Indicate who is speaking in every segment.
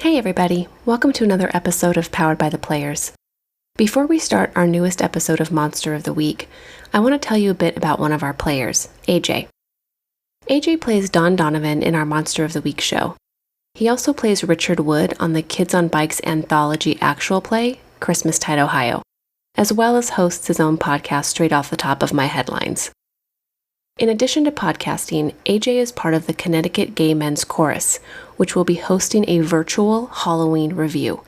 Speaker 1: Hey everybody, welcome to another episode of Powered by the Players. Before we start our newest episode of Monster of the Week, I want to tell you a bit about one of our players, AJ. AJ plays Don Donovan in our Monster of the Week show. He also plays Richard Wood on the Kids on Bikes anthology actual play, Christmastide, Ohio, as well as hosts his own podcast straight off the top of my headlines. In addition to podcasting, AJ is part of the Connecticut Gay Men's Chorus, which will be hosting a virtual Halloween review.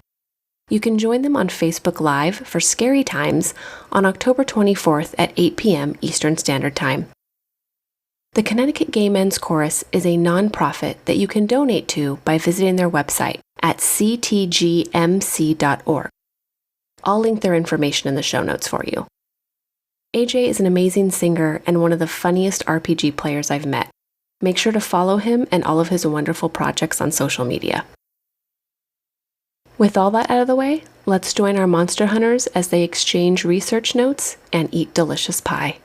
Speaker 1: You can join them on Facebook Live for Scary Times on October 24th at 8 p.m. Eastern Standard Time. The Connecticut Gay Men's Chorus is a nonprofit that you can donate to by visiting their website at ctgmc.org. I'll link their information in the show notes for you. AJ is an amazing singer and one of the funniest RPG players I've met. Make sure to follow him and all of his wonderful projects on social media. With all that out of the way, let's join our monster hunters as they exchange research notes and eat delicious pie.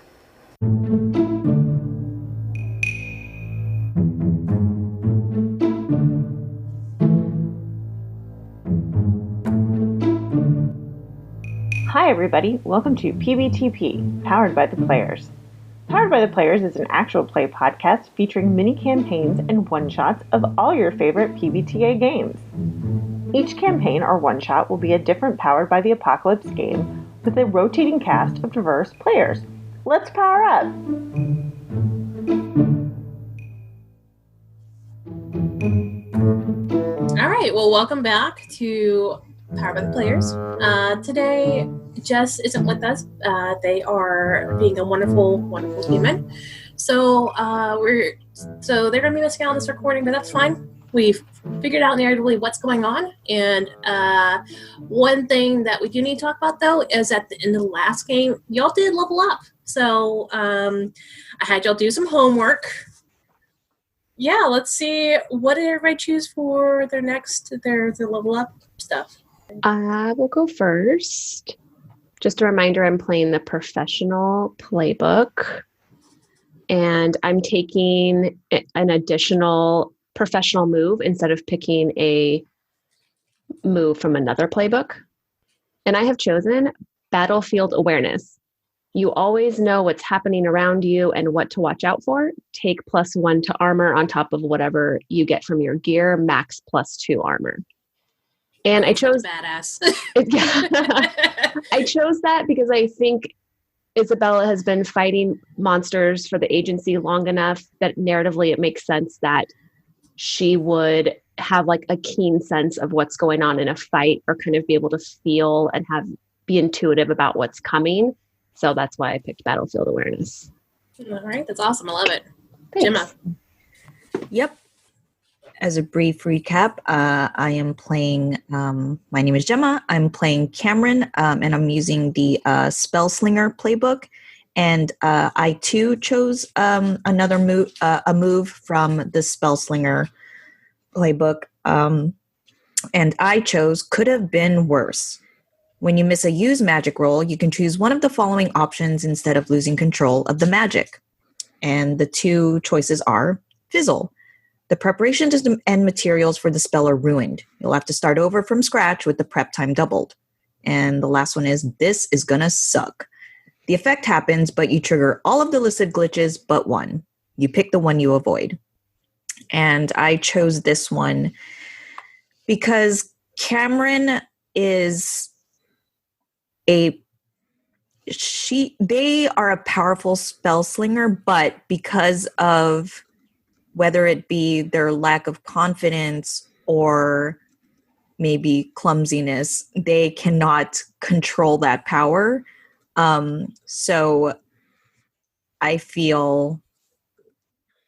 Speaker 2: Hi everybody, welcome to PbtA, Powered by the Players. Powered by the Players is an actual play podcast featuring mini campaigns and one-shots of all your favorite PbtA games. Each campaign or one-shot will be a different Powered by the Apocalypse game with a rotating cast of diverse players. Let's power up!
Speaker 3: All right, well, welcome back to Powered by the Players. Today, Jess isn't with us. They are being a wonderful, wonderful human. So they're going to be missing out on this recording, but that's fine. We've figured out narratively what's going on. And one thing that we do need to talk about, though, is at the end of the last game, y'all did level up. So I had y'all do some homework. Yeah, let's see. What did everybody choose for their level up stuff?
Speaker 1: I will go first. Just a reminder, I'm playing the professional playbook, and I'm taking an additional professional move instead of picking a move from another playbook. And I have chosen battlefield awareness. You always know what's happening around you and what to watch out for. Take +1 to armor on top of whatever you get from your gear, max +2 armor. And I chose
Speaker 3: badass.
Speaker 1: I chose that because I think Isabella has been fighting monsters for the agency long enough that narratively it makes sense that she would have like a keen sense of what's going on in a fight, or kind of be able to feel and be intuitive about what's coming. So that's why I picked battlefield awareness.
Speaker 3: All right, that's awesome. I love it.
Speaker 1: Thanks.
Speaker 3: Gemma.
Speaker 4: Yep. As a brief recap, I am playing, my name is Gemma. I'm playing Cameron, and I'm using the Spellslinger playbook. And I too chose another move, a move from the Spellslinger playbook. And I chose Could Have Been Worse. When you miss a use magic roll, you can choose one of the following options instead of losing control of the magic. And the two choices are Fizzle. The preparations and materials for the spell are ruined. You'll have to start over from scratch with the prep time doubled. And the last one is This is Gonna Suck. The effect happens, but you trigger all of the listed glitches but one. You pick the one you avoid. And I chose this one because Cameron is they are a powerful spell slinger, but because of whether it be their lack of confidence or maybe clumsiness, they cannot control that power. So I feel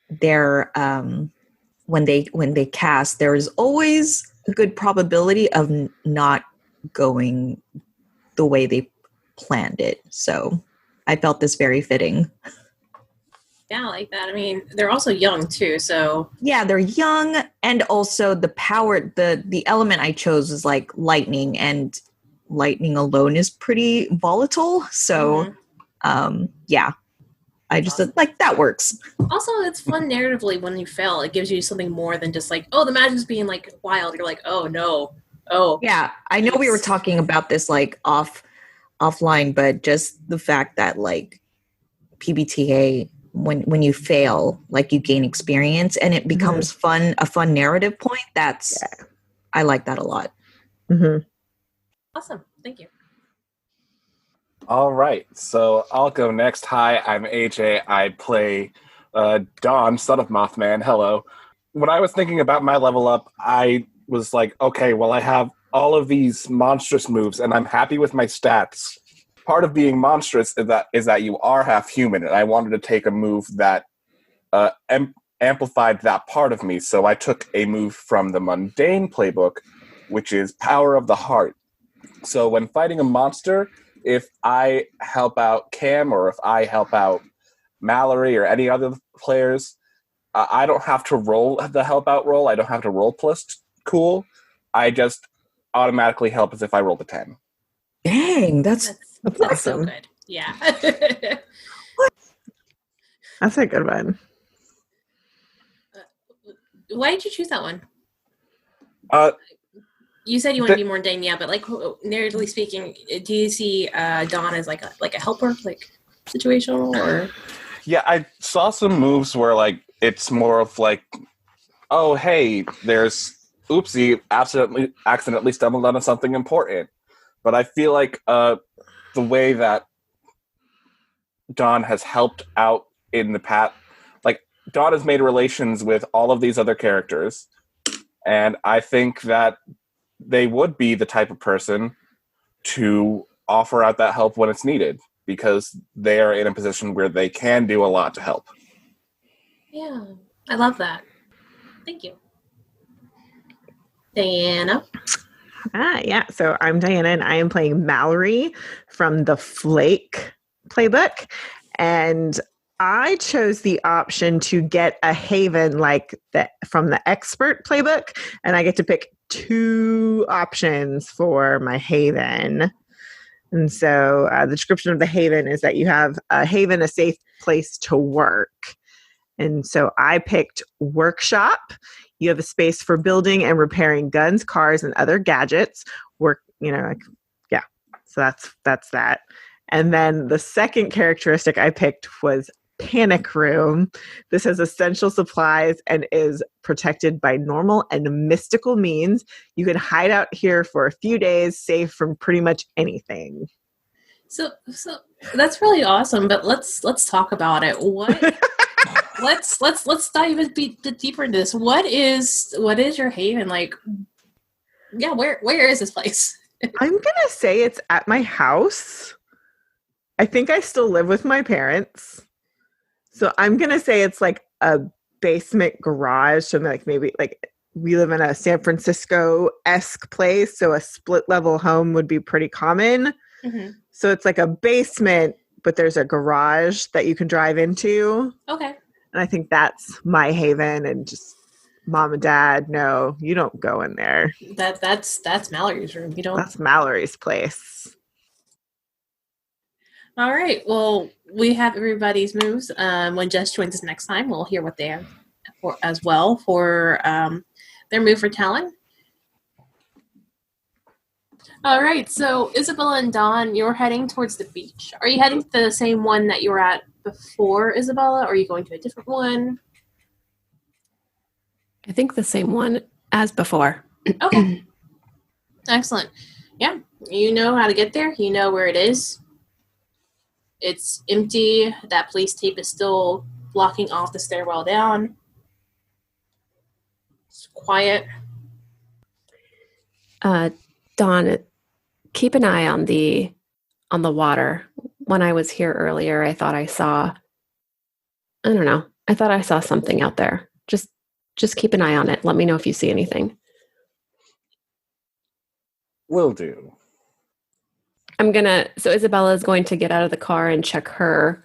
Speaker 4: they're when they cast, there is always a good probability of not going the way they planned it. So I felt this very fitting.
Speaker 3: Yeah, I like that. I mean, they're also young too, so
Speaker 4: yeah, they're young, and also the power, the element I chose was like lightning, and lightning alone is pretty volatile. So, yeah, I just said, like, that works.
Speaker 3: Also, it's fun narratively when you fail. It gives you something more than just like, oh, the magic's being like wild. You're like, oh no. Oh.
Speaker 4: Yeah, I know we were talking about this like offline, but just the fact that like PbtA, when you fail, like you gain experience and it becomes a fun narrative point. I like that a lot.
Speaker 2: Mm-hmm.
Speaker 3: Awesome. Thank you.
Speaker 5: All right, so I'll go next. Hi, I'm AJ. I play Don, son of Mothman. Hello. When I was thinking about my level up, I was like, okay, well, I have all of these monstrous moves, and I'm happy with my stats. Part of being monstrous is that you are half human, and I wanted to take a move that amplified that part of me, so I took a move from the mundane playbook, which is Power of the Heart. So when fighting a monster, if I help out Cam or if I help out Mallory or any other players, I don't have to roll the help out roll. I don't have to roll plus cool. I just automatically help as if I rolled a 10.
Speaker 4: Dang, that's
Speaker 2: awesome.
Speaker 3: So good. Yeah.
Speaker 2: That's a good one.
Speaker 3: Why did you choose that one? You said you want to be more mundane, yeah, but like narratively speaking, do you see Dawn as like a helper, like situational, or?
Speaker 5: Yeah, I saw some moves where like it's more of like, oh hey, there's oopsie, accidentally stumbled onto something important. But I feel like the way that Dawn has helped out in the past, like Dawn has made relations with all of these other characters, and I think that they would be the type of person to offer out that help when it's needed because they are in a position where they can do a lot to help.
Speaker 3: Yeah, I love that. Thank you. Diana?
Speaker 2: Yeah. So I'm Diana, and I am playing Mallory from the Flake playbook. And I chose the option to get a Haven from the Expert playbook, and I get to pick 2 options for my Haven. And so the description of the Haven is that you have a Haven, a safe place to work. And so I picked Workshop. You have a space for building and repairing guns, cars, and other gadgets. So that's that. And then the second characteristic I picked was Panic Room. This has essential supplies and is protected by normal and mystical means. You can hide out here for a few days, safe from pretty much anything.
Speaker 3: So that's really awesome. But let's talk about it. What? let's dive a bit deeper into this. What is your Haven like? Yeah, where is this place?
Speaker 2: I'm gonna say it's at my house. I think I still live with my parents. So I'm going to say it's like a basement garage. So maybe we live in a San Francisco-esque place. So a split level home would be pretty common.
Speaker 3: Mm-hmm.
Speaker 2: So it's like a basement, but there's a garage that you can drive into.
Speaker 3: Okay.
Speaker 2: And I think that's my Haven, and just mom and dad, no, you don't go in there.
Speaker 3: That's Mallory's room. You don't.
Speaker 2: That's Mallory's place.
Speaker 3: All right. Well, we have everybody's moves. When Jess joins us next time, we'll hear what they have as well for their move for Talon. All right. So Isabella and Dawn, you're heading towards the beach. Are you heading to the same one that you were at before, Isabella, or are you going to a different one?
Speaker 1: I think the same one as before.
Speaker 3: Okay. Excellent. Yeah. You know how to get there. You know where it is. It's empty. That police tape is still blocking off the stairwell down. It's quiet.
Speaker 1: Dawn, keep an eye on the water. When I was here earlier, I thought I saw something out there. Just keep an eye on it. Let me know if you see anything.
Speaker 5: Will do.
Speaker 1: So Isabella is going to get out of the car and check her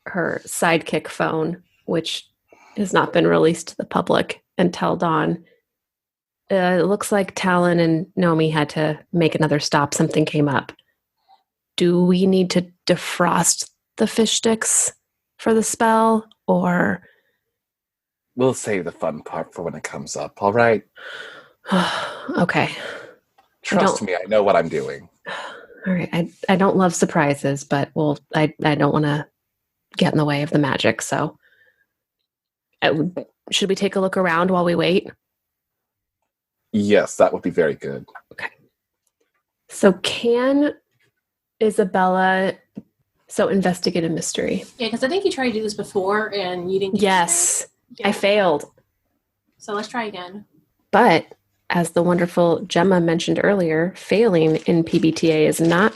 Speaker 1: sidekick phone, which has not been released to the public, and tell Dawn, it looks like Talon and Nomi had to make another stop. Something came up. Do we need to defrost the fish sticks for the spell, or?
Speaker 5: We'll save the fun part for when it comes up, all right?
Speaker 1: Okay.
Speaker 5: Trust me, I know what I'm doing.
Speaker 1: All right. I don't love surprises, but I don't want to get in the way of the magic, so should we take a look around while we wait?
Speaker 5: Yes, that would be very good.
Speaker 1: Okay. So can Isabella investigate a mystery?
Speaker 3: Yeah, because I think you tried to do this before and you didn't get
Speaker 1: Yes.
Speaker 3: Yeah.
Speaker 1: I failed.
Speaker 3: So let's try again.
Speaker 1: But as the wonderful Gemma mentioned earlier, failing in PbtA is not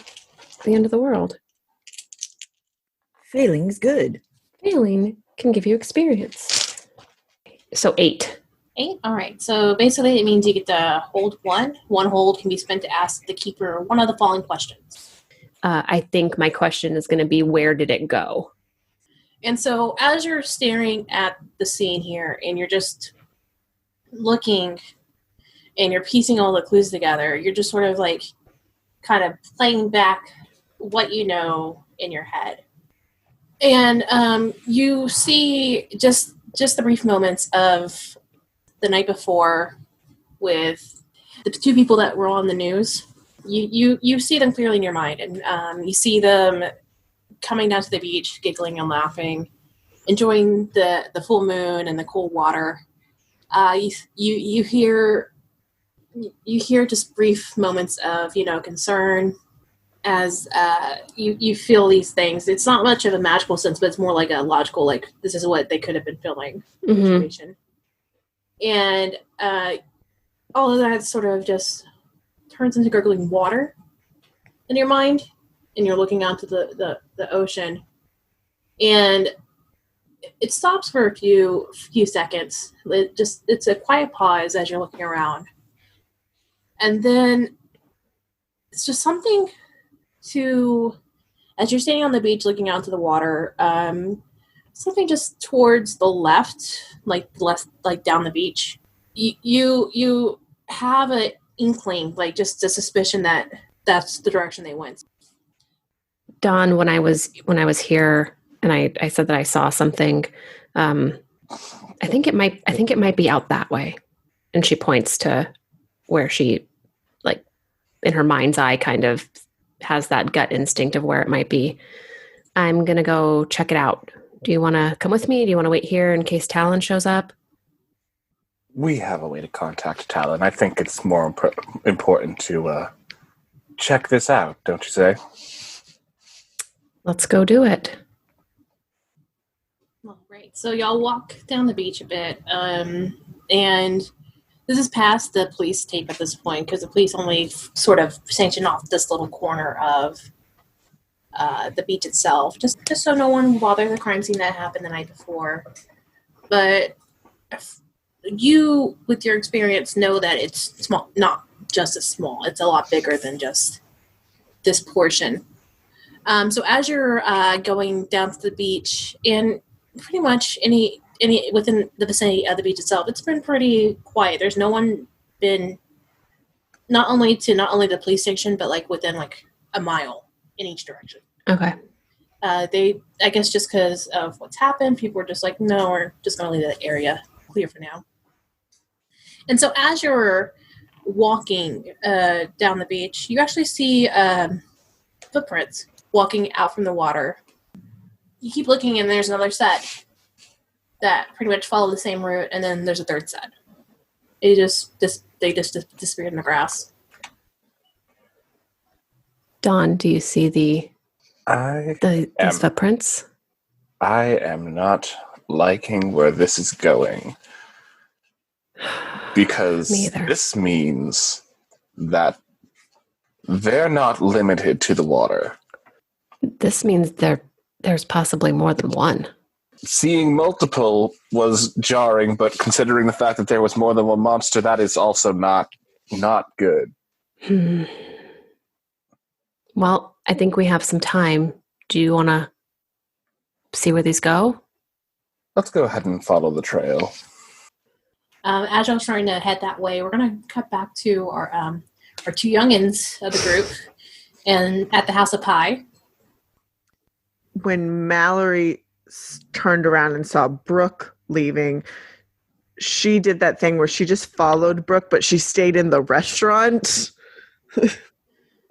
Speaker 1: the end of the world.
Speaker 4: Failing is good.
Speaker 1: Failing can give you experience. So 8.
Speaker 3: 8? All right. So basically it means you get to hold one. One hold can be spent to ask the keeper one of the following questions.
Speaker 1: I think my question is going to be, where did it go?
Speaker 3: And so as you're staring at the scene here and you're just looking and you're piecing all the clues together, you're just sort of like kind of playing back what you know in your head. And you see just the brief moments of the night before with the 2 people that were on the news. You see them clearly in your mind, and you see them coming down to the beach, giggling and laughing, enjoying the full moon and the cool water. You hear just brief moments of concern as you feel these things. It's not much of a magical sense, but it's more like a logical, like this is what they could have been feeling situation. And all of that sort of just turns into gurgling water in your mind, and you're looking out to the ocean, and it stops for a few seconds. It's a quiet pause as you're looking around, and then it's just something as you're standing on the beach looking out to the water, something just towards the left, like down the beach. You have an inkling, like just a suspicion that that's the direction they went.
Speaker 1: Dawn, when I was here and I said that I saw something, I think it might be out that way. And she points to where she, like, in her mind's eye, kind of has that gut instinct of where it might be. I'm going to go check it out. Do you want to come with me? Do you want to wait here in case Talon shows up?
Speaker 5: We have a way to contact Talon. I think it's more important to check this out, don't you say?
Speaker 1: Let's go do it.
Speaker 3: All right. So y'all walk down the beach a bit, and this is past the police tape at this point, because the police only sort of sanction off this little corner of the beach itself, just so no one will bother the crime scene that happened the night before. But you, with your experience, know that it's small, not just as small. It's a lot bigger than just this portion. So as you're going down to the beach, and pretty much any within the vicinity of the beach itself, it's been pretty quiet. There's no one been not only the police station, but like within like a mile in each direction.
Speaker 1: Okay.
Speaker 3: I guess just because of what's happened, people were just like, no, we're just going to leave the area clear for now. And so as you're walking down the beach, you actually see footprints walking out from the water. You keep looking, and there's another set that pretty much follow the same route, and then there's a third set. They just disappeared in the grass.
Speaker 1: Dawn, do you see these footprints?
Speaker 5: I am not liking where this is going, because this means that they're not limited to the water.
Speaker 1: This means there's possibly more than one.
Speaker 5: Seeing multiple was jarring, but considering the fact that there was more than one monster, that is also not good.
Speaker 1: Well, I think we have some time. Do you want to see where these go?
Speaker 5: Let's go ahead and follow the trail.
Speaker 3: As I was trying to head that way, we're going to cut back to our 2 youngins of the group and at the House of Pie.
Speaker 6: when Mallory turned around and saw Brooke leaving, she did that thing where she just followed Brooke, but she stayed in the restaurant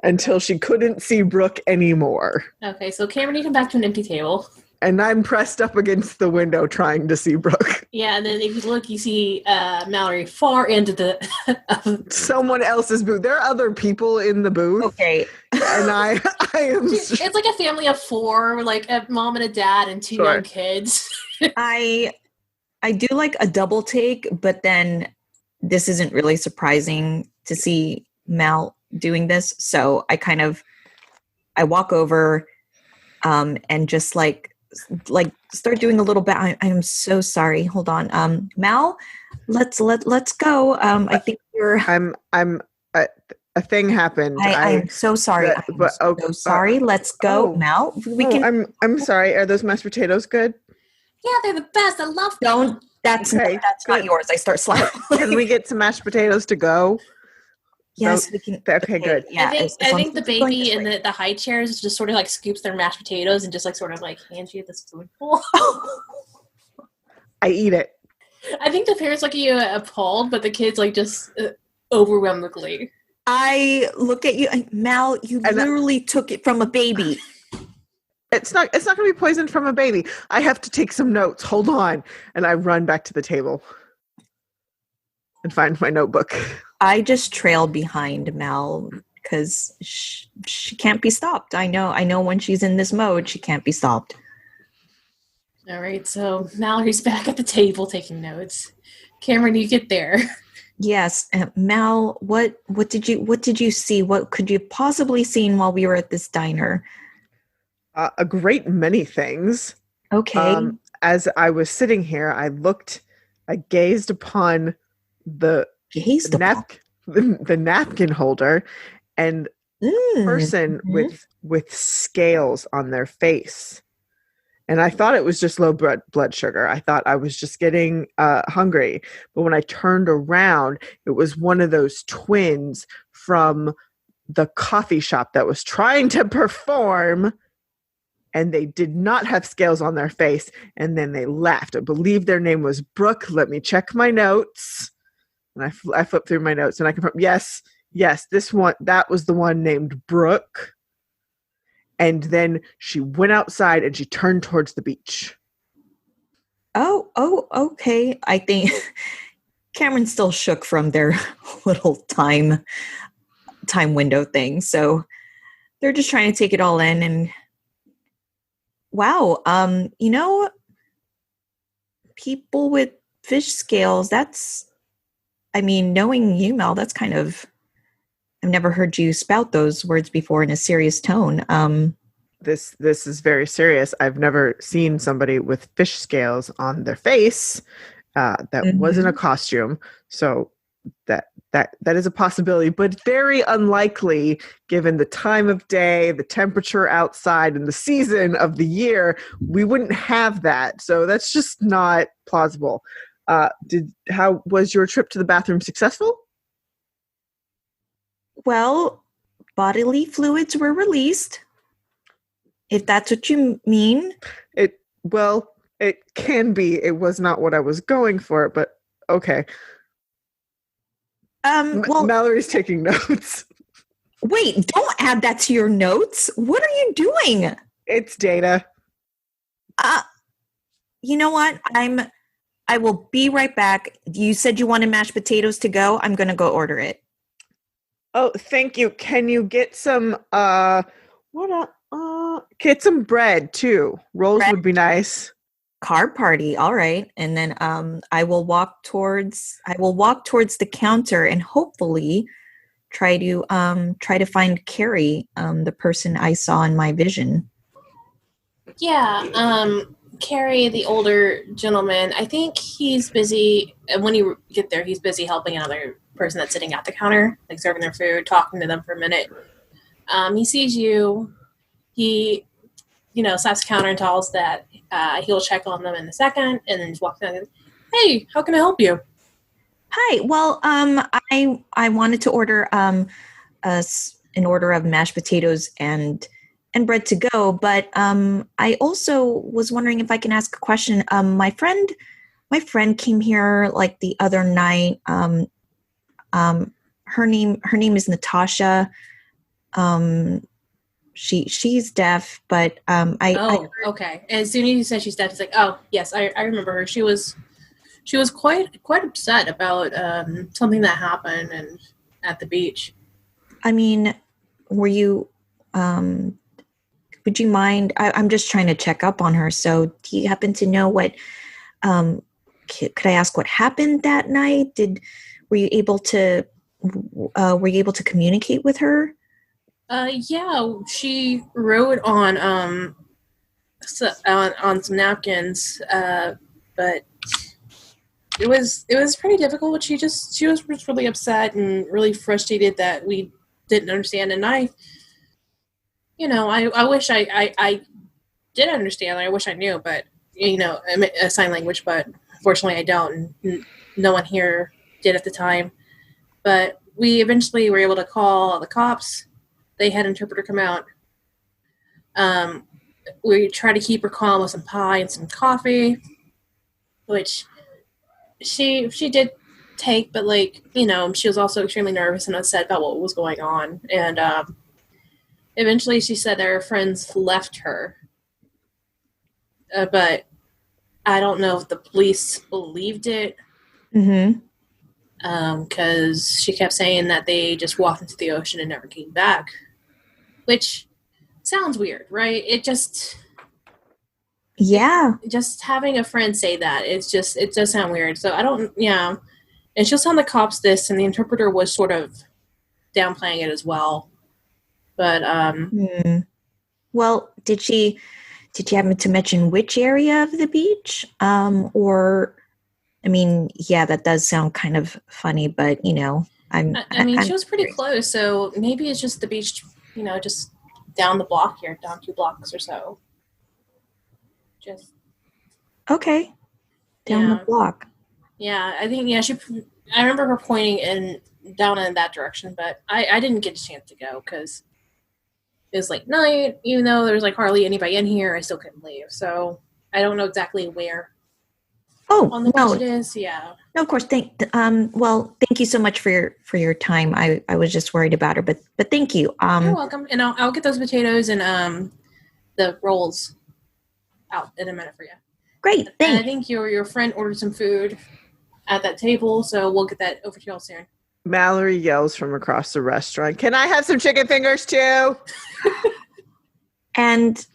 Speaker 6: until she couldn't see Brooke anymore.
Speaker 3: Okay, so Cameron, you come back to an empty table.
Speaker 6: And I'm pressed up against the window trying to see Brooke.
Speaker 3: Yeah, and then if you look, you see Mallory far into the...
Speaker 6: someone else's booth. There are other people in the booth.
Speaker 4: Okay.
Speaker 6: And I am...
Speaker 3: It's like a family of 4, like a mom and a dad and 2 young kids.
Speaker 4: I do like a double take, but then this isn't really surprising to see Mal doing this. So I walk over and just like start doing a little bit. I am so sorry. Hold on. Mal, let's go. I think you're
Speaker 6: a thing happened.
Speaker 4: I'm so sorry. I'm so sorry. Let's go, Mal. We can.
Speaker 6: I'm sorry. Are those mashed potatoes good?
Speaker 3: Yeah, they're the best. I love them.
Speaker 4: That's not yours. I start slapping.
Speaker 6: Can we get some mashed potatoes to go?
Speaker 4: Yes, we can.
Speaker 6: Okay, good.
Speaker 3: Yeah, I think the baby in the high chairs just sort of like scoops their mashed potatoes and just like sort of like hands you the spoonful.
Speaker 6: I eat it.
Speaker 3: I think the parents look at you appalled, but the kids like just overwhelmingly.
Speaker 4: I look at you, Mal. You literally took it from a baby.
Speaker 6: It's not going to be poisoned from a baby. I have to take some notes. Hold on, and I run back to the table and find my notebook.
Speaker 4: I just trail behind Mal because she can't be stopped. I know when she's in this mode, she can't be stopped.
Speaker 3: All right, so Mallory's back at the table taking notes. Cameron, you get there.
Speaker 4: Yes, Mal. What did you see? What could you possibly seen while we were at this diner?
Speaker 6: A great many things.
Speaker 4: Okay.
Speaker 6: As I was sitting here, I gazed upon the napkin holder and person with scales on their face. And I thought it was just low blood sugar. I thought I was just getting hungry. But when I turned around, it was one of those twins from the coffee shop that was trying to perform. And they did not have scales on their face. And then they left. I believe their name was Brooke. Let me check my notes. And I flipped through my notes and I confirmed, yes, that was the one named Brooke. And then she went outside and she turned towards the beach.
Speaker 4: Oh, okay. I think Cameron's still shook from their little time window thing. So they're just trying to take it all in. And wow, people with fish scales, knowing you, Mel, that's kind of, I've never heard you spout those words before in a serious tone.
Speaker 6: This is very serious. I've never seen somebody with fish scales on their face that wasn't a costume. So that is a possibility, but very unlikely given the time of day, the temperature outside, and the season of the year. We wouldn't have that. So that's just not plausible. How was your trip to the bathroom successful?
Speaker 4: Well, bodily fluids were released, if that's what you mean.
Speaker 6: It can be. It was not what I was going for, but okay. Mallory's taking notes.
Speaker 4: Wait, don't add that to your notes. What are you doing?
Speaker 6: It's data.
Speaker 4: You know what? I will be right back. You said you wanted mashed potatoes to go. I'm going to go order it.
Speaker 6: Oh, thank you. Can you get some get some bread too? Rolls would be nice.
Speaker 4: Card party. All right. And then I will walk towards the counter and hopefully try to find Carrie, the person I saw in my vision.
Speaker 3: Yeah, Carrie, the older gentleman, I think he's busy. When you get there, he's busy helping another person that's sitting at the counter, like serving their food, talking to them for a minute. He sees you. He, slaps the counter and tells that he'll check on them in a second, and then just walks down and goes, "Hey, how can I help you?"
Speaker 4: Hi. Well, I wanted to order an order of mashed potatoes and and bread to go. But I also was wondering if I can ask a question. My friend came here like the other night. Her name is Natasha. She's deaf, but
Speaker 3: okay. As soon as you said she's deaf, it's like, oh yes, I remember her. She was quite upset about something that happened and at the beach.
Speaker 4: I mean, were you? Would you mind? I'm just trying to check up on her. So, do you happen to know what? Could I ask what happened that night? Were you able to communicate with her?
Speaker 3: Yeah, she wrote on some napkins, but it was pretty difficult. She was really upset and really frustrated that we didn't understand. And I wish I did understand. I wish I knew, but a sign language. But unfortunately, I don't. And no one here did at the time. But we eventually were able to call the cops. They had an interpreter come out. We tried to keep her calm with some pie and some coffee, which she did take, but she was also extremely nervous and upset about what was going on. And eventually she said that her friends left her. But I don't know if the police believed it.
Speaker 4: Mm-hmm.
Speaker 3: Because she kept saying that they just walked into the ocean and never came back. Which sounds weird, right? Just having a friend say that, it does sound weird. So I don't, yeah. And she was telling the cops this, and the interpreter was sort of downplaying it as well. But,
Speaker 4: Well, did she happen to mention which area of the beach? Or, I mean, yeah, that does sound kind of funny, but, she
Speaker 3: was pretty close, so maybe it's just the beach, just down the block here, down 2 blocks or so. Just
Speaker 4: okay, down the block.
Speaker 3: Yeah, I think I remember her pointing down in that direction, but I didn't get a chance to go because it was like night. Even though there was like hardly anybody in here, I still couldn't leave. So I don't know exactly where. On the beach it is, yeah.
Speaker 4: No, of course. Thank you so much for your time. I was just worried about her, but thank you.
Speaker 3: You're welcome, and I'll get those potatoes and the rolls out in a minute for you.
Speaker 4: Great, thanks.
Speaker 3: And I think your friend ordered some food at that table, so we'll get that over to y'all soon.
Speaker 6: Mallory yells from across the restaurant, "Can I have some chicken fingers too?"
Speaker 4: and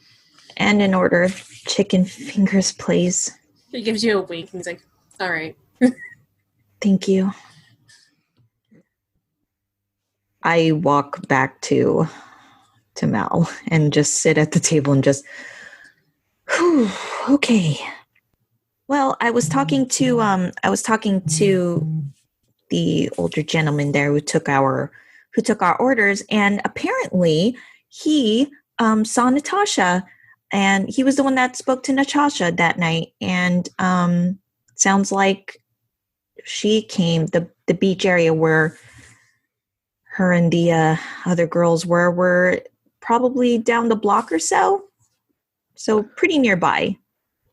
Speaker 4: an order of chicken fingers, please.
Speaker 3: He gives you a wink, and he's like, all right.
Speaker 4: Thank you. I walk back to Mal and just sit at the table and just, okay. Well, I was talking to the older gentleman there who took our orders, and apparently he saw Natasha, and he was the one that spoke to Natasha that night. And sounds like she came the beach area where her and the other girls were probably down the block or so pretty nearby.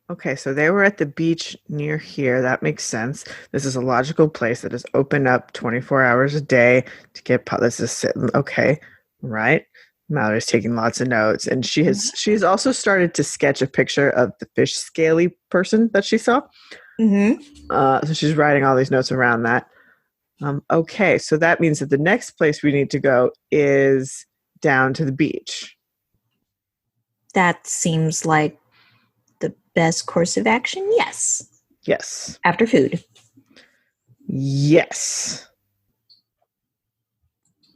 Speaker 6: Okay, so they were at the beach near here. That makes sense. This is a logical place that is open up 24 hours a day to get. This is sitting. Okay, right. Mallory's taking lots of notes, and she's also started to sketch a picture of the fish scaly person that she saw.
Speaker 4: Mm-hmm.
Speaker 6: So she's writing all these notes around that. Okay, so that means that the next place we need to go is down to the beach.
Speaker 4: That seems like the best course of action. Yes.
Speaker 6: Yes.
Speaker 4: After food.
Speaker 6: Yes.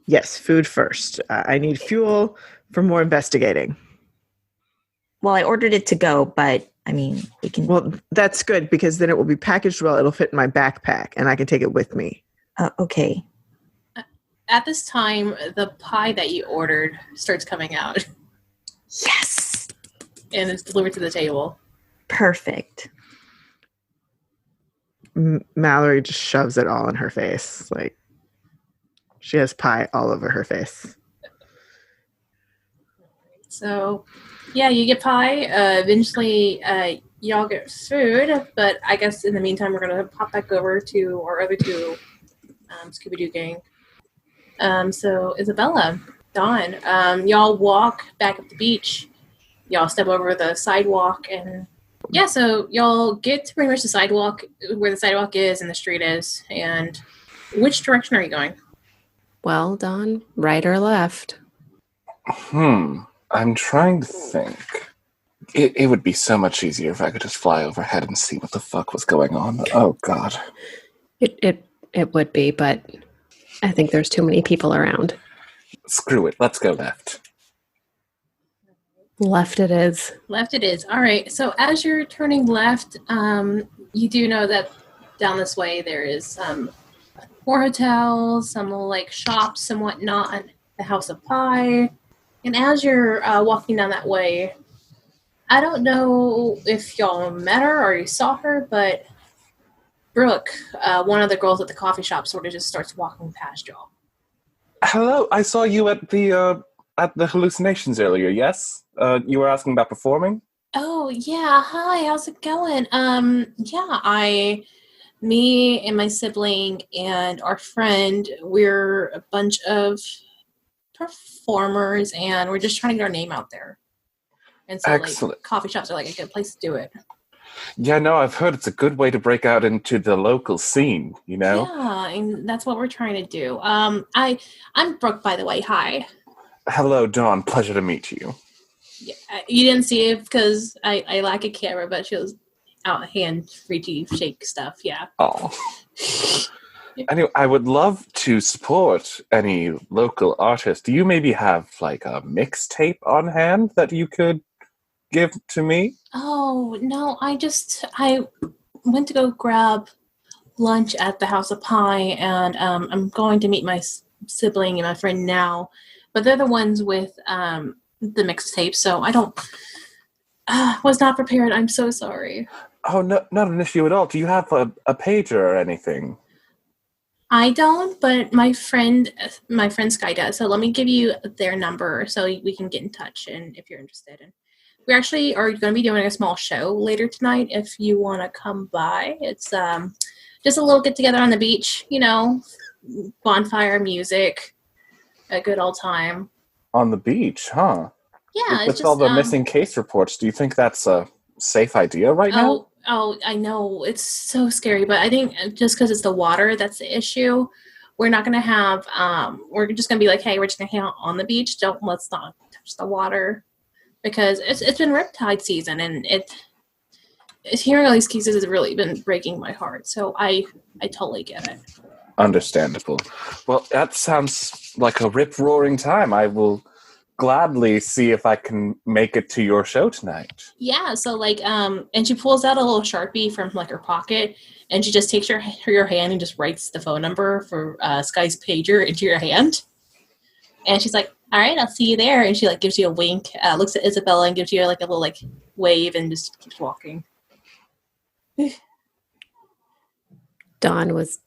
Speaker 6: Yes, food first. I need fuel for more investigating.
Speaker 4: Well, I ordered it to go, but I mean, we can.
Speaker 6: Well, that's good because then it will be packaged well. It'll fit in my backpack, and I can take it with me.
Speaker 4: Okay.
Speaker 3: At this time, the pie that you ordered starts coming out.
Speaker 4: Yes.
Speaker 3: And it's delivered to the table.
Speaker 4: Perfect.
Speaker 6: Mallory just shoves it all in her face. Like, she has pie all over her face.
Speaker 3: So, yeah, you get pie. Eventually, y'all get food. But I guess in the meantime, we're going to pop back over to our other two Scooby-Doo gang. So, Isabella, Dawn, y'all walk back up the beach. Y'all step over the sidewalk and yeah, so y'all get to pretty much the sidewalk where the sidewalk is and the street is. And which direction are you going?
Speaker 1: Well, Dawn, right or left?
Speaker 5: I'm trying to think. It would be so much easier if I could just fly overhead and see what the fuck was going on. Oh, God.
Speaker 1: It would be, but I think there's too many people around.
Speaker 5: Screw it. Let's go left.
Speaker 1: Left it is.
Speaker 3: Left it is. All right. So as you're turning left, you do know that down this way there is more hotels, some like shops and whatnot, the House of Pie. And as you're walking down that way, I don't know if y'all met her or you saw her, but Brooke, one of the girls at the coffee shop, sort of just starts walking past y'all.
Speaker 5: Hello, I saw you at the hallucinations earlier, yes? You were asking about performing?
Speaker 3: Oh, yeah. Hi, how's it going? Me and my sibling and our friend, we're a bunch of performers and we're just trying to get our name out there. And so,
Speaker 5: Excellent.
Speaker 3: like, coffee shops are like a good place to do it.
Speaker 5: Yeah, no, I've heard it's a good way to break out into the local scene, you know?
Speaker 3: Yeah, and that's what we're trying to do. I'm Brooke, by the way. Hi.
Speaker 5: Hello, Dawn. Pleasure to meet you.
Speaker 3: Yeah, you didn't see it because I lack a camera, but she was out hand free shake stuff. Yeah.
Speaker 5: Oh. Anyway, I would love to support any local artist. Do you maybe have like a mixtape on hand that you could give to me?
Speaker 3: Oh no, I went to go grab lunch at the House of Pie, and I'm going to meet my sibling and my friend now, but they're the ones with the mixtape, so I don't was not prepared. I'm so sorry.
Speaker 5: Oh, no, not an issue at all. Do you have a pager or anything?
Speaker 3: I don't, but my friend Sky does. So let me give you their number so we can get in touch, and if you're interested. And we actually are going to be doing a small show later tonight. If you want to come by, it's just a little get together on the beach. You know, bonfire, music, a good old time.
Speaker 5: On the beach, huh?
Speaker 3: Yeah,
Speaker 5: With all the missing case reports, do you think that's a safe idea right now?
Speaker 3: Oh, I know. It's so scary, but I think just because it's the water that's the issue, we're not going to have, we're just going to be like, hey, we're just going to hang out on the beach. Let's not touch the water. Because it's been riptide season, and hearing all these cases has really been breaking my heart. So I totally get it.
Speaker 5: Understandable. Well, that sounds like a rip-roaring time. I will gladly see if I can make it to your show tonight.
Speaker 3: Yeah, so like, and she pulls out a little Sharpie from like her pocket, and she just takes your hand and just writes the phone number for Sky's pager into your hand. And she's like, all right, I'll see you there. And she like gives you a wink, looks at Isabella and gives you like a little like wave and just keeps walking.
Speaker 1: Dawn was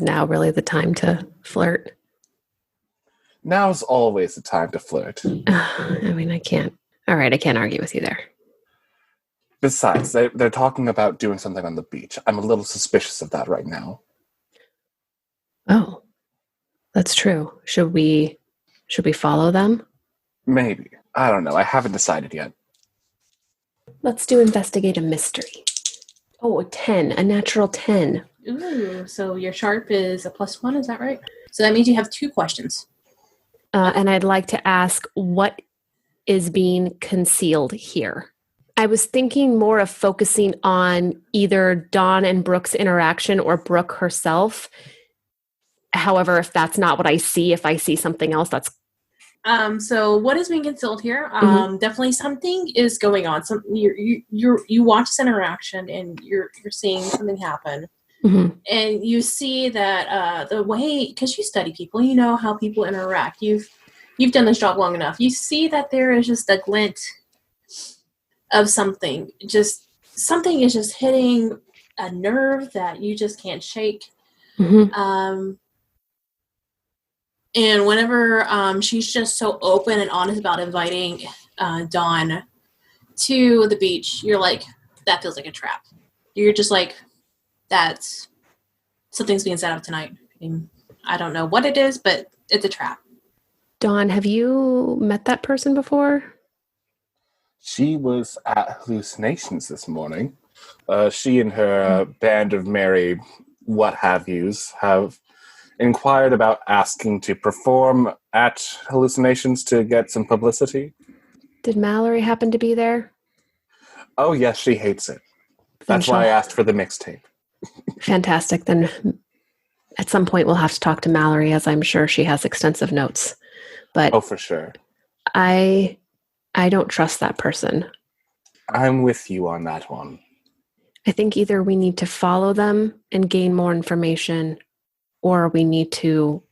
Speaker 1: now really the time to flirt.
Speaker 5: Now's always the time to flirt.
Speaker 1: I mean, I can't argue with you there.
Speaker 5: Besides, they're talking about doing something on the beach. I'm a little suspicious of that right now.
Speaker 1: Oh, that's true. Should we follow them?
Speaker 5: Maybe. I don't know. I haven't decided yet.
Speaker 1: Let's do investigate a mystery. Oh, a 10, a natural 10.
Speaker 3: Ooh, so your sharp is a +1, is that right? So that means you have 2 questions.
Speaker 1: And I'd like to ask, what is being concealed here? I was thinking more of focusing on either Dawn and Brooke's interaction or Brooke herself. However, if that's not what I see, if I see something else, that's...
Speaker 3: So what is being concealed here? Definitely something is going on. You watch this interaction and you're seeing something happen.
Speaker 1: Mm-hmm.
Speaker 3: And you see that the way, because you study people, you know how people interact. You've done this job long enough. You see that there is just a glint of something. Just something is just hitting a nerve that you just can't shake.
Speaker 1: Mm-hmm.
Speaker 3: And whenever she's just so open and honest about inviting Dawn to the beach, you're like, that feels like a trap. You're just like, that's something's being set up tonight. I don't know what it is, but it's a trap.
Speaker 1: Dawn, have you met that person before?
Speaker 5: She was at Hallucinations this morning. She and her band of merry what-have-yous have inquired about asking to perform at Hallucinations to get some publicity.
Speaker 1: Did Mallory happen to be there?
Speaker 5: Oh, yes, she hates it. That's why I asked for the mixtape.
Speaker 1: Fantastic. Then at some point we'll have to talk to Mallory, as I'm sure she has extensive notes. But
Speaker 5: oh, for sure.
Speaker 1: I don't trust that person.
Speaker 5: I'm with you on that one.
Speaker 1: I think either we need to follow them and gain more information, or we need to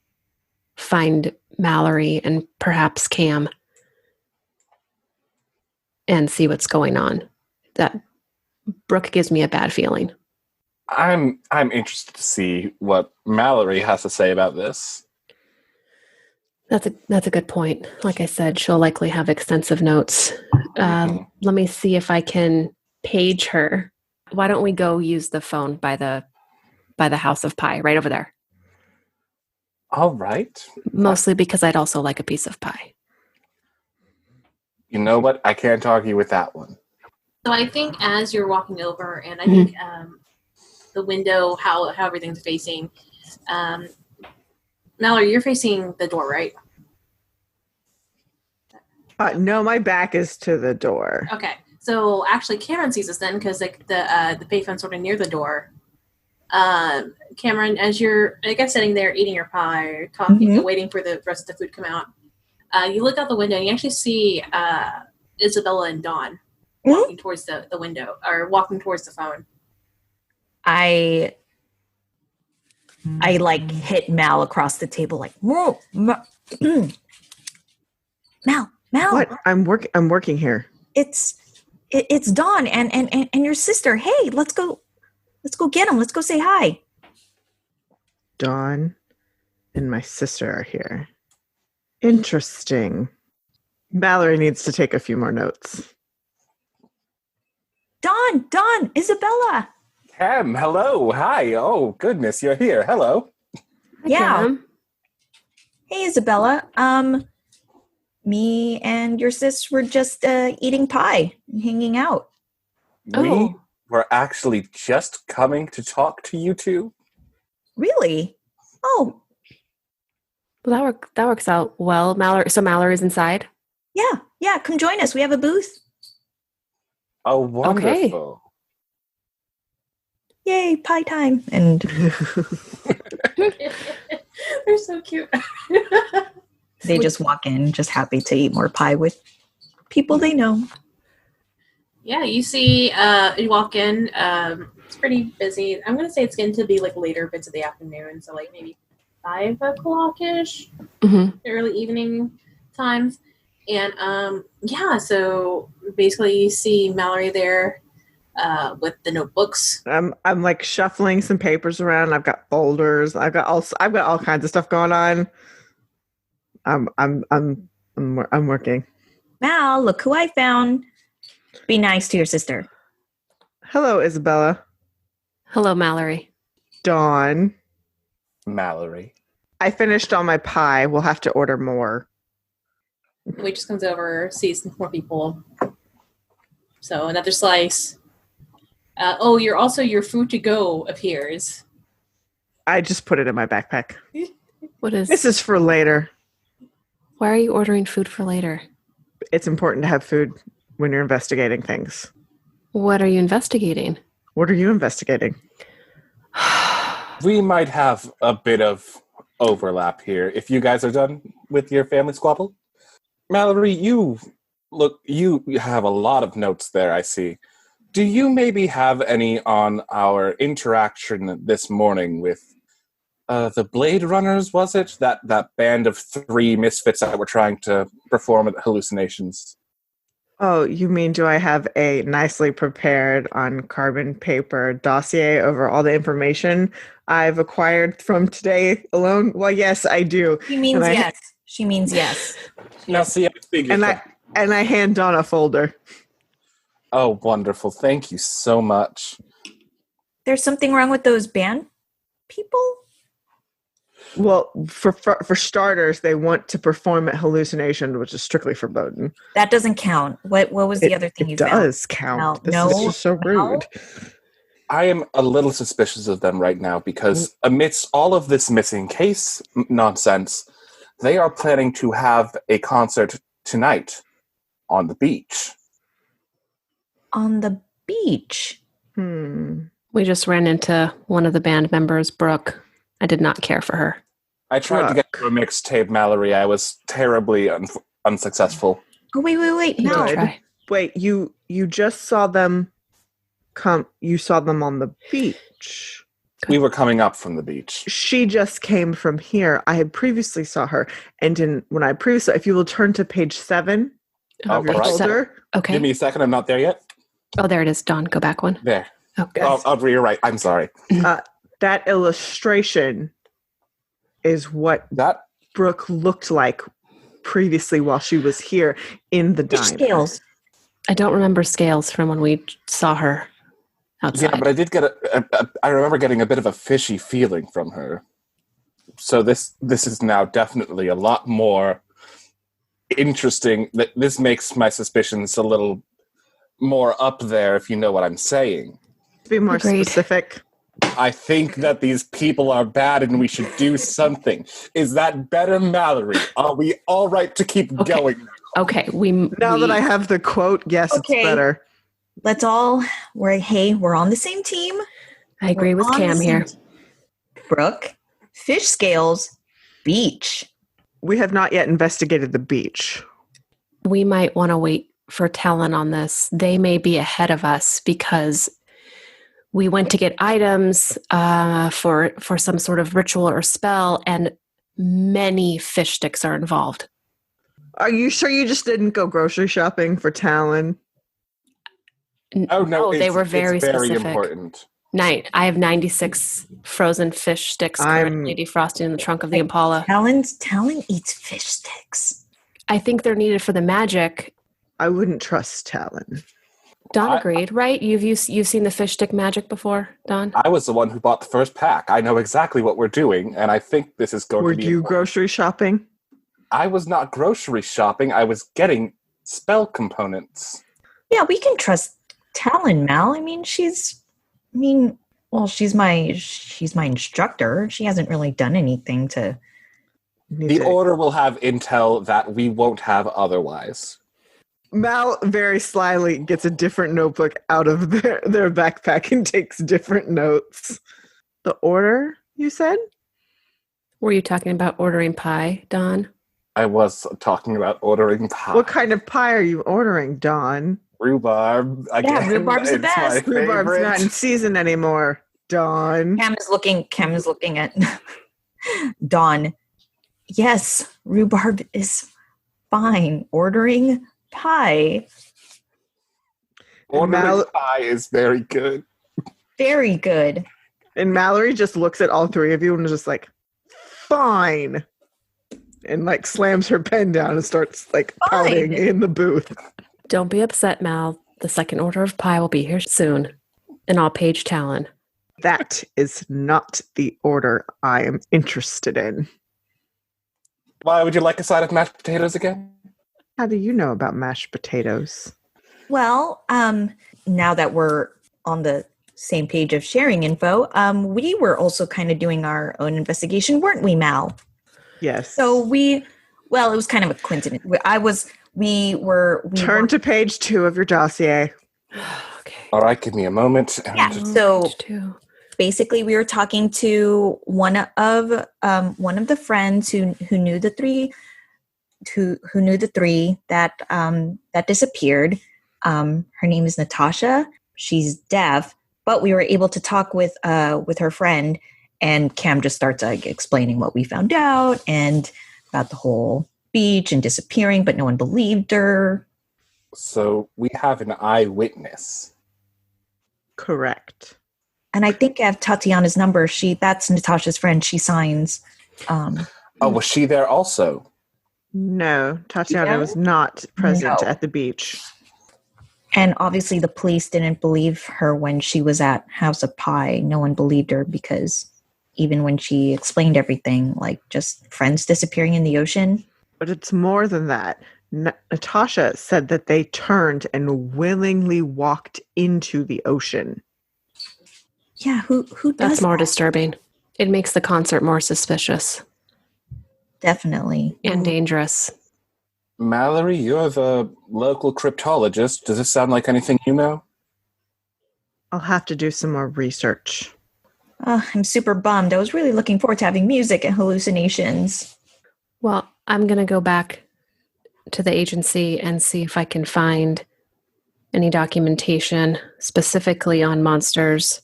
Speaker 1: find Mallory and perhaps Cam and see what's going on. That Brooke gives me a bad feeling.
Speaker 5: I'm interested to see what Mallory has to say about this.
Speaker 1: That's a good point. Like I said, she'll likely have extensive notes. Let me see if I can page her. Why don't we go use the phone by the House of Pie right over there?
Speaker 5: All right.
Speaker 1: Mostly because I'd also like a piece of pie.
Speaker 5: You know what? I can't argue with that one.
Speaker 3: So I think as you're walking over, and I think the window, how everything's facing, Mallory, you're facing the door, right?
Speaker 6: No, my back is to the door.
Speaker 3: Okay. So actually, Cameron sees us then because the payphone's sort of near the door. Cameron, as you're, I guess, sitting there eating your pie, or talking, waiting for the rest of the food to come out, you look out the window and you actually see Isabella and Dawn walking towards the window, or walking towards the phone.
Speaker 4: I like hit Mal across the table, like, whoa, Mal.
Speaker 6: What? I'm working here.
Speaker 4: It's Dawn and your sister. Hey, let's go get them. Let's go say hi.
Speaker 6: Dawn and my sister are here. Interesting. Mallory needs to take a few more notes.
Speaker 4: Dawn, Isabella.
Speaker 5: Cam, hello. Hi. Oh, goodness, you're here. Hello.
Speaker 4: Yeah.
Speaker 1: Cam.
Speaker 4: Hey, Isabella. Me and your sis were just eating pie and hanging out.
Speaker 5: We were actually just coming to talk to you two.
Speaker 4: Really? Oh.
Speaker 1: Well, that works out well. Mallory's inside?
Speaker 4: Yeah. Come join us. We have a booth.
Speaker 5: Oh, wonderful.
Speaker 1: Okay.
Speaker 4: Yay, pie time. And
Speaker 3: They're so cute.
Speaker 4: they just walk in, just happy to eat more pie with people they know.
Speaker 3: Yeah, you see, you walk in, it's pretty busy. I'm going to say it's getting to be like later bits of the afternoon, so like maybe 5 o'clock-ish, early evening times. And so basically you see Mallory there with the notebooks.
Speaker 6: I'm like shuffling some papers around. I've got folders. I've got all kinds of stuff going on. I'm working.
Speaker 4: Mal, look who I found. Be nice to your sister.
Speaker 6: Hello, Isabella.
Speaker 1: Hello, Mallory.
Speaker 6: Dawn.
Speaker 5: Mallory.
Speaker 6: I finished all my pie. We'll have to order more.
Speaker 3: We just comes over, sees more people. So another slice. Your food to go appears.
Speaker 6: I just put it in my backpack. This is for later.
Speaker 1: Why are you ordering food for later?
Speaker 6: It's important to have food when you're investigating things.
Speaker 1: What are you investigating?
Speaker 6: What are you investigating?
Speaker 5: We might have a bit of overlap here if you guys are done with your family squabble. Mallory, you have a lot of notes there, I see. Do you maybe have any on our interaction this morning with the Blade Runners, was it? That band of 3 misfits that were trying to perform at Hallucinations?
Speaker 6: Oh, you mean, do I have a nicely prepared on carbon paper dossier over all the information I've acquired from today alone? Well, yes, I do.
Speaker 4: She means yes. She means yes.
Speaker 5: Now, see, I figured
Speaker 6: And I hand Dawn a folder.
Speaker 5: Oh, wonderful. Thank you so much.
Speaker 4: There's something wrong with those band people?
Speaker 6: Well, for starters, they want to perform at Hallucination, which is strictly forbidden.
Speaker 4: That doesn't count. What was the other thing you found?
Speaker 6: It does count. This
Speaker 4: No,
Speaker 6: is just so rude.
Speaker 5: I am a little suspicious of them right now because amidst all of this missing case nonsense, they are planning to have a concert tonight on the beach.
Speaker 4: On the beach?
Speaker 1: We just ran into one of the band members, Brooke. I did not care for her.
Speaker 5: I tried to get her a mixtape, Mallory. I was terribly unsuccessful.
Speaker 4: Oh, wait. No.
Speaker 6: Wait, you just saw them come. You saw them on the beach.
Speaker 5: We were coming up from the beach.
Speaker 6: She just came from here. I had previously saw her. And if you will turn to page 7 of your folder.
Speaker 1: Okay.
Speaker 5: Give me a second. I'm not there yet.
Speaker 1: Oh, there it is. Dawn, go back one.
Speaker 5: There.
Speaker 1: Okay.
Speaker 5: You're right. I'm sorry.
Speaker 6: That illustration is what Brooke looked like previously while she was here in the diner.
Speaker 4: Scales.
Speaker 1: I don't remember Scales from when we saw her outside.
Speaker 5: Yeah, but I did get I remember getting a bit of a fishy feeling from her. So this is now definitely a lot more interesting. This makes my suspicions a little more up there, if you know what I'm saying.
Speaker 6: Be more specific.
Speaker 5: I think that these people are bad and we should do something. Is that better, Mallory? Are we all right to keep going?
Speaker 1: Okay.
Speaker 6: Now that I have the quote, yes, it's better.
Speaker 4: Let's all, we're on the same team.
Speaker 1: I agree with Cam here.
Speaker 4: Brooke, fish scales, beach.
Speaker 6: We have not yet investigated the beach.
Speaker 1: We might want to wait for Talon on this. They may be ahead of us because we went to get items for some sort of ritual or spell, and many fish sticks are involved.
Speaker 6: Are you sure you just didn't go grocery shopping for Talon?
Speaker 5: Oh, no,
Speaker 1: they were very specific.
Speaker 5: Important.
Speaker 1: I have 96 frozen fish sticks currently defrosted in the trunk of the Impala.
Speaker 4: Talon eats fish sticks.
Speaker 1: I think they're needed for the magic.
Speaker 6: I wouldn't trust Talon.
Speaker 1: Dawn agreed, right? You've seen the fish stick magic before, Dawn?
Speaker 5: I was the one who bought the first pack. I know exactly what we're doing, and I think this is going to be...
Speaker 6: Were you grocery shopping?
Speaker 5: I was not grocery shopping. I was getting spell components.
Speaker 4: Yeah, we can trust Talon, Mal. I mean, she's my instructor. She hasn't really done anything to...
Speaker 5: The Order will have intel that we won't have otherwise.
Speaker 6: Mal very slyly gets a different notebook out of their backpack and takes different notes. The Order, you said?
Speaker 1: Were you talking about ordering pie, Dawn?
Speaker 5: I was talking about ordering pie.
Speaker 6: What kind of pie are you ordering, Dawn?
Speaker 5: Rhubarb.
Speaker 4: Yeah, rhubarb's the best.
Speaker 6: Rhubarb's not in season anymore, Dawn.
Speaker 4: Cam is looking at Dawn. Yes, rhubarb is fine. Ordering pie.
Speaker 5: Ordering pie is very good.
Speaker 4: Very good.
Speaker 6: And Mallory just looks at all three of you and is just like, fine. And like slams her pen down and starts like pouting in the booth.
Speaker 1: Don't be upset, Mal. The second order of pie will be here soon. And I'll page Talon.
Speaker 6: That is not the order I am interested in.
Speaker 5: Why would you like a side of mashed potatoes again?
Speaker 6: How do you know about mashed potatoes?
Speaker 4: Well, now that we're on the same page of sharing info, we were also kind of doing our own investigation, weren't we, Mal?
Speaker 6: Yes.
Speaker 4: So it was kind of a coincidence.
Speaker 6: Turn to page 2 of your dossier.
Speaker 1: Okay.
Speaker 5: All right, give me a moment.
Speaker 4: So basically, we were talking to one of the friends who knew the three that disappeared. Her name is Natasha. She's deaf, but we were able to talk with her friend, and Cam just starts explaining what we found out and about the whole beach and disappearing, but no one believed her.
Speaker 5: So we have an eyewitness.
Speaker 6: Correct.
Speaker 4: And I think I have Tatiana's number. That's Natasha's friend. She signs.
Speaker 5: Was she there also?
Speaker 6: No, Tatiana was not present at the beach.
Speaker 4: And obviously the police didn't believe her when she was at House of Pie. No one believed her because even when she explained everything, like just friends disappearing in the ocean.
Speaker 6: But it's more than that. Natasha said that they turned and willingly walked into the ocean.
Speaker 4: Yeah, who does
Speaker 1: That's more
Speaker 4: that?
Speaker 1: disturbing. It makes the concert more suspicious
Speaker 4: Definitely.
Speaker 1: and dangerous.
Speaker 5: Mallory, you're the local cryptologist. Does this sound like anything you know?
Speaker 6: I'll have to do some more research.
Speaker 4: I'm super bummed. I was really looking forward to having music and hallucinations.
Speaker 1: Well, I'm going to go back to the agency and see if I can find any documentation specifically on monsters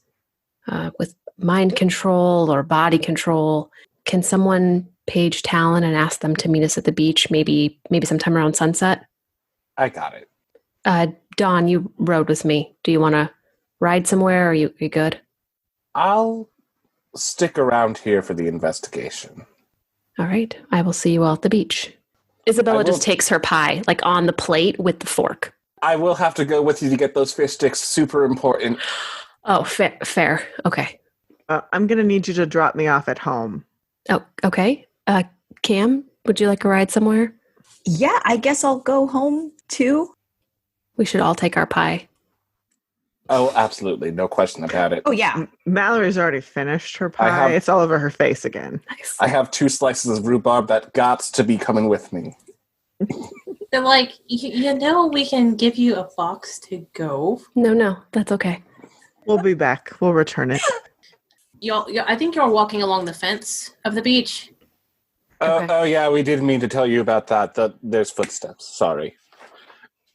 Speaker 1: with mind control or body control. Can someone page Talon and ask them to meet us at the beach, maybe sometime around sunset?
Speaker 5: I got it.
Speaker 1: Dawn, you rode with me. Do you want to ride somewhere? Are you good?
Speaker 5: I'll stick around here for the investigation.
Speaker 1: All right. I will see you all at the beach. Isabella just takes her pie, like on the plate with the fork.
Speaker 5: I will have to go with you to get those fish sticks. Super important.
Speaker 1: Oh, fair. Okay.
Speaker 6: I'm going to need you to drop me off at home.
Speaker 1: Oh, okay. Cam, would you like a ride somewhere?
Speaker 4: Yeah, I guess I'll go home too.
Speaker 1: We should all take our pie.
Speaker 5: Oh, absolutely. No question about it.
Speaker 4: Oh, yeah.
Speaker 6: Mallory's already finished her pie. It's all over her face again.
Speaker 1: Nice.
Speaker 5: I have 2 slices of rhubarb that got to be coming with me.
Speaker 3: They're like, we can give you a box to go.
Speaker 1: No, that's okay.
Speaker 6: We'll be back. We'll return it.
Speaker 3: I think you're walking along the fence of the beach.
Speaker 1: Okay.
Speaker 5: Oh, yeah, we did mean to tell you about that. There's footsteps. Sorry.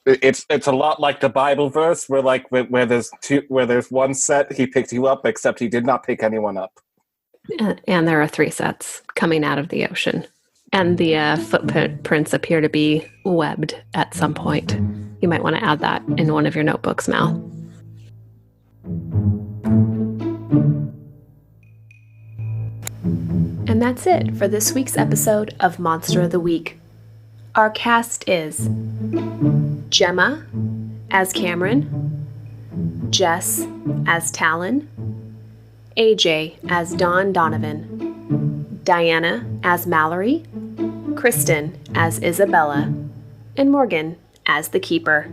Speaker 5: It's a lot like the Bible verse where there's one set, he picked you up, except he did not pick anyone up.
Speaker 1: And there are 3 sets coming out of the ocean. And the footprints appear to be webbed at some point. You might want to add that in one of your notebooks, Mal. And that's it for this week's episode of Monster of the Week. Our cast is Gemma as Cameron, Jess as Talon, AJ as Dawn Donovan, Diana as Mallory, Kristen as Isabella, and Morgan as the Keeper.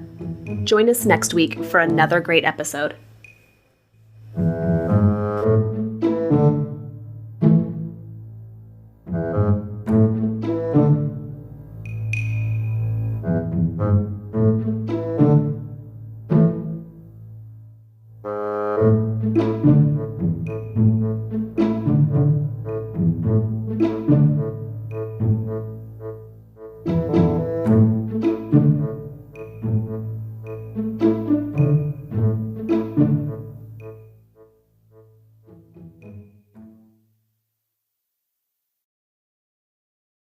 Speaker 1: Join us next week for another great episode.